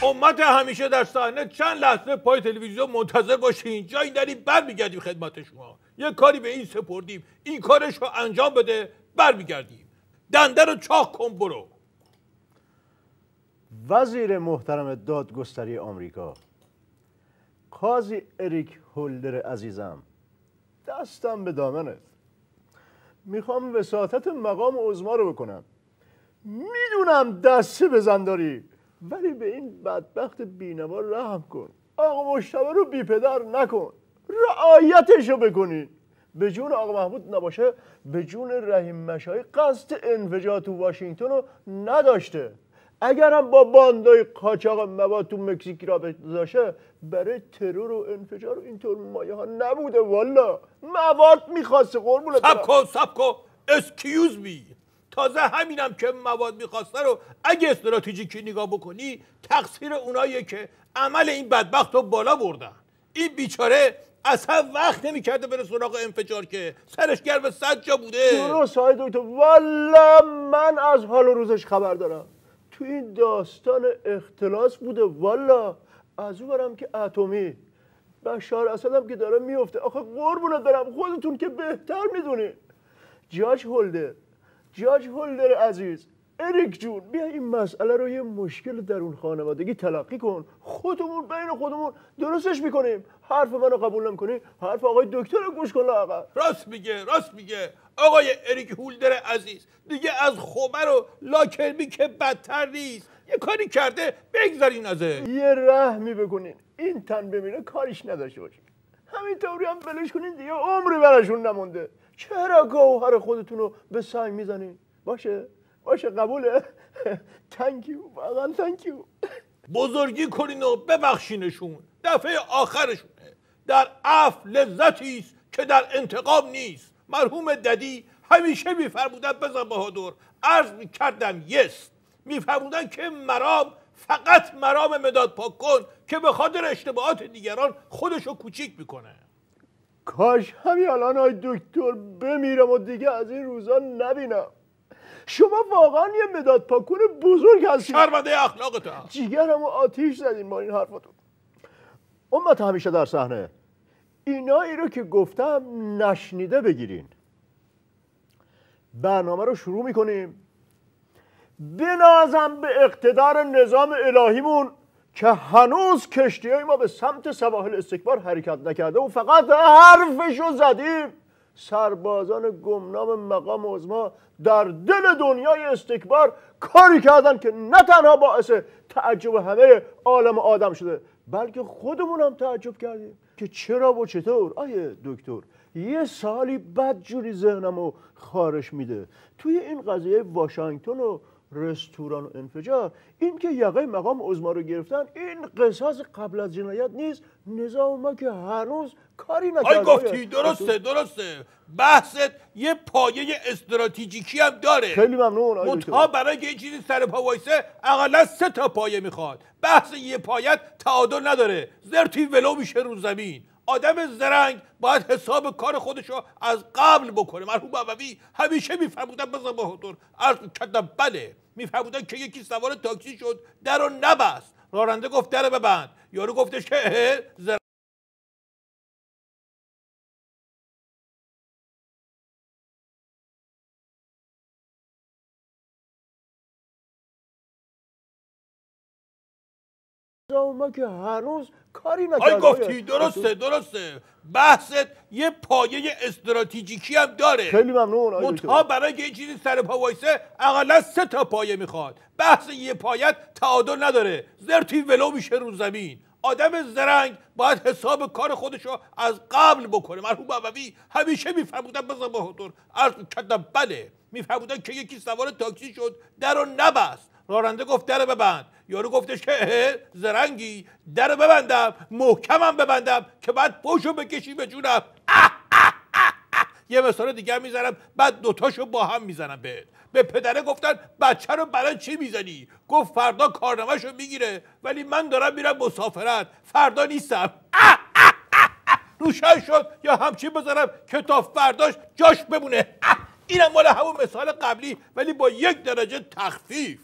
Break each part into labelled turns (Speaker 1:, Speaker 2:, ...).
Speaker 1: امت همیشه در صحنه چند لحظه پای تلویزیون منتظر باشین، جایی نریم برمیگردیم خدمت شما. یه کاری به این سپردیم، این کارش رو انجام بده، برمیگردیم. دنده رو چاق کن برو.
Speaker 2: وزیر محترم دادگستری آمریکا، قاضی اریک هولدر عزیزم، دستم به دامنت. میخوام وساطت مقام عظما رو بکنم. میدونم دسته بزن داری، ولی به این بدبخت بینوا رحم کن. آقا مجتبی رو بی پدر نکن، رعایتش رو بکنین. به جون آقا محمود نباشه، به جون رحیم مشایی قصد انفجار تو واشنگتن رو نداشته. اگرم با باندای قاچاق مواد تو مکزیک را داشته، برای ترور و انفجار و اینطور مایه ها نبوده. والا مواد میخواسته. قربونت برم.
Speaker 1: سب کن اسکیوز می. تازه همینم که مواد میخواسته رو اگه استراتژیکی نگاه بکنی، تقصیر اوناییه که عمل این بدبخت رو بالا بردن. این بیچاره اصلا وقت نمیکرده بره سراغ انفجار، که سرش گرم 100 جا بوده.
Speaker 2: درست های دکتر، والا من از حال و روزش خبر دارم. تو این داستان اختلاس بوده. والا از اون برم که اتمی بشار اسد هم که داره میفته. آخه قربونت برم، خودتون که بهتر میدونی. جاج هولدر عزیز، اریک جون، بیا این مسئله رو یه مشکل درون خانوادگی تلقی کن. خودمون بین خودمون درستش میکنیم. حرف منو قبول نمیکنی، حرف آقای دکتر رو گوش کن لااقل.
Speaker 1: راست میگه آقای اریک هولدر عزیز. دیگه از خوبر و لاکرمی که بدتر نیست. یه کاری کرده بگذارین ازه.
Speaker 2: یه رحمی بکنین، این تن بمیره کاریش نداشته باشین. همینطوری هم بلش کنین، دیگه عمری براشون نمونده. چرا گوهر خودتون رو به سنگ میزنین؟ باشه قبوله. تانکیو، واقعا تانکیو.
Speaker 1: بزرگی کنین و ببخشینشون. دفعه آخرشونه. در عفو لذتی است که در انتقام نیست. مرحوم ددی همیشه میفرمودن بزن بهادر، عرض میکردم یس. میفرمودن که مرام فقط مرام مداد پاک کن که به خاطر اشتباهات دیگران خودشو کوچیک میکنه.
Speaker 2: کاش همین الان های دکتر بمیرم و دیگه از این روزا نبینم. شما واقعا یه مداد پاکون بزرگ هستید.
Speaker 1: شرمنده اخلاقت.
Speaker 2: جیگرمو آتیش زدین با این حرفاتون. امت همیشه در صحنه، اینایی رو که گفتم نشنیده بگیرین. برنامه رو شروع میکنیم. بنازم به اقتدار نظام الهیمون که هنوز کشتیهای ما به سمت سواحل استکبار حرکت نکرده و فقط حرفشو زدیم. سربازان گمنام مقام عظما در دل دنیای استکبار کاری کردن که نه تنها باعث تعجب همه عالم آدم شده، بلکه خودمون هم تعجب کردیم که چرا و چطور. آیه دکتر، یه سالی بدجوری ذهنمو خارش میده. توی این قضیه واشنگتن و رستوران و انفجار، این که یقه مقام عظما رو گرفتن، این قصاص قبل از جنایت نیست. نظام ما که هنوز کاری نکرده.
Speaker 1: آی گفتی درسته. بحثت یه پایه استراتژیکی هم داره.
Speaker 2: خیلی ممنون.
Speaker 1: منتها برای که این چیزی سر پا وایسه اقلا 3 تا پایه میخواد. بحث یه پایت تعادل نداره، زرتی ولو میشه رو زمین. آدم زرنگ باید حساب کار خودشو از قبل بکنه. مرحوم عووی همیشه میفرمودن بزن بهادر، عرض کردم بله. میفرمودن که یکی سوار تاکسی شد، در رو نبست. راننده گفت در ببند. یارو گفتش که
Speaker 2: ما که هنوز کاری نکرده.
Speaker 1: آی گفتی درسته. بحثت یه پایه استراتژیکی هم داره.
Speaker 2: خیلی ممنون.
Speaker 1: منتها برای که این چیزی سر پا وایسه اقلا 3 تا پایه میخواد. بحث یه پایت تعادل نداره، زرتی ولو میشه رو زمین. آدم زرنگ باید حساب کار خودشو از قبل بکنه. مرحوم عووی همیشه میفرمودن بزن بهادر، عرض کردم بله. میفرمودن که یکی سوار تاکسی شد، در رو نبست. راننده گفت در ببند. یارو گفتش که زرنگی، در ببندم، محکمم ببندم که بعد پوشو بکشی به جونم. یه مثال دیگه میزنم، بعد 2 تاشو با هم میزنم بهت. به پدره گفتن بچه رو برای چی میزنی؟ گفت فردا کارنامه‌شو میگیره، ولی من دارم میرم مسافرت، فردا نیستم. روشن شد یا همچین بزنم که تا فرداش جاش بمونه. اینم مال همون مثال قبلی، ولی با 1 درجه تخفیف.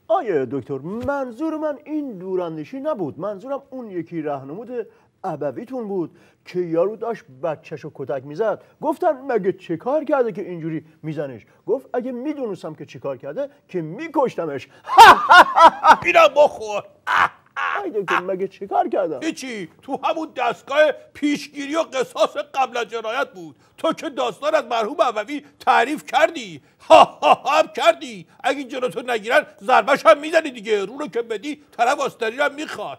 Speaker 2: آیه دکتر، منظور من این دوراندیشی نبود. منظورم اون یکی راهنمود ابویتون بود که یارو داشت بچه‌شو کتک میزد. گفتن مگه چه کار کرده که اینجوری میزنش؟ گفت اگه میدونستم که چه کار کرده که میکشتمش.
Speaker 1: اینا بخور.
Speaker 2: آی دکتر مگه چه کار کردم؟
Speaker 1: هیچی، تو همون دستگاه پیشگیری و قصاص قبل از جنایت بود. تو که داستان از مرحوم ابوی تعریف کردی، هم کردی. اگه جلوتو نگیرن ضربش هم میزنی دیگه. رو که بدی طرف آستری هم میخواد.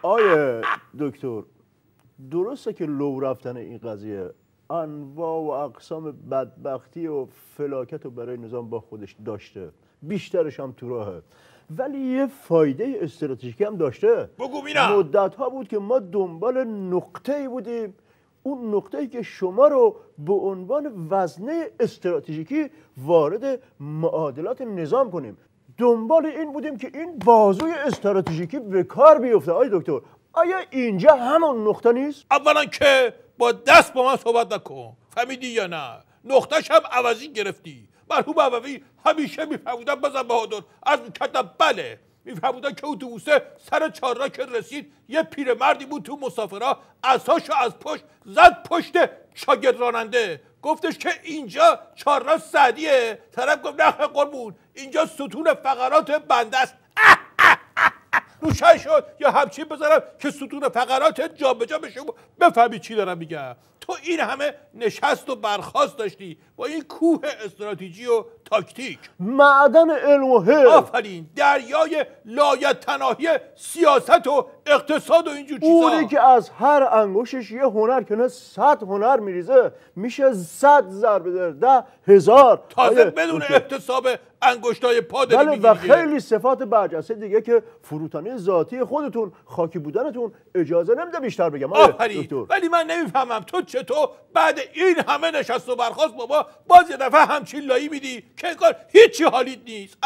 Speaker 2: آیه دکتر، درسته که لو رفتن این قضیه انواع و اقسام بدبختی و فلاکت رو برای نظام با خودش داشته، بیشترش هم تو راهه، ولی یه فایده استراتژیکی هم داشته.
Speaker 1: بگو بینم.
Speaker 2: مدت ها بود که ما دنبال نقطه‌ای بودیم، اون نقطه‌ای که شما رو به عنوان وزنه استراتژیکی وارد معادلات نظام کنیم. دنبال این بودیم که این بازوی استراتژیکی به کار بیفته. آی دکتر، آیا اینجا همون نقطه نیست؟
Speaker 1: اولا که با دست با من صحبت نکن، فهمیدی یا نه؟ نقطهش هم عوضی گرفتی. مرحوم ابوی همیشه میفهمودن بزن بهادر، از میکردم بله. میفهمودن که اتوبوسه سر چهارراه که رسید یه پیرمردی بود تو مسافرها، عصاشو از پشت زد پشت شاگرد راننده. گفتش که اینجا چهارراه سعدیه. طرف گفت نه قربون، اینجا ستون فقرات بنده است. روشن شد یا همچین بذارم که ستون فقرات جا به جا بشه. بفهمی چی دارم میگم. تو این همه نشست و برخاست داشتی با این کوه استراتژی و تاکتیک،
Speaker 2: معدن علم و حرف.
Speaker 1: آفرین، دریای لایتناهی سیاست و اقتصاد و اینجور چیزا.
Speaker 2: اونی که از هر انگشتش یه هنر کنه 100 هنر میریزه، میشه 100 ضربه در 10,000.
Speaker 1: تازه بدون احتساب انگشتای پا داری
Speaker 2: بله، و خیلی صفات برجسته دیگه که فروتنی ذاتی خودتون، خاکی بودنتون اجازه نمیده بیشتر بگم.
Speaker 1: آفرین، ولی من نمیفهمم تو چطور بعد این همه نشست و برخاست بابا باز یه دفعه همچین لایی میدی که انگار هیچی حالیت نیست.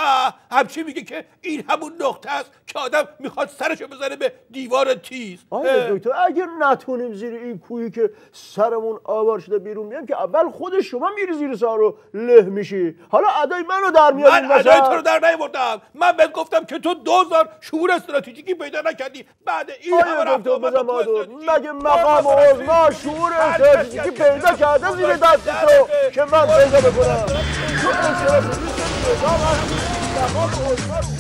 Speaker 1: همچین میگه که این همون نقطه است که آدم میخواد سرشو بزنه به دیوار تیز.
Speaker 2: آیا دکتر اگر نتونیم زیر این کوهی که سرمون آوار شده بیرون بیایم که اول خود شما میری زیر سر رو له میشی، حالا ادای منو در میاری.
Speaker 1: من ادای تو رو در نیاوردم. من بهت گفتم که تو 2000 شعور استراتژیکی پیدا نکردی. بعد این همه رفت
Speaker 2: آمد مگه مقام عظما شعور استراتژیکی پیدا کرده زیر دست تو که من پیدا بکنم؟ تو استراتژیکی نظام هستی، مقام عظما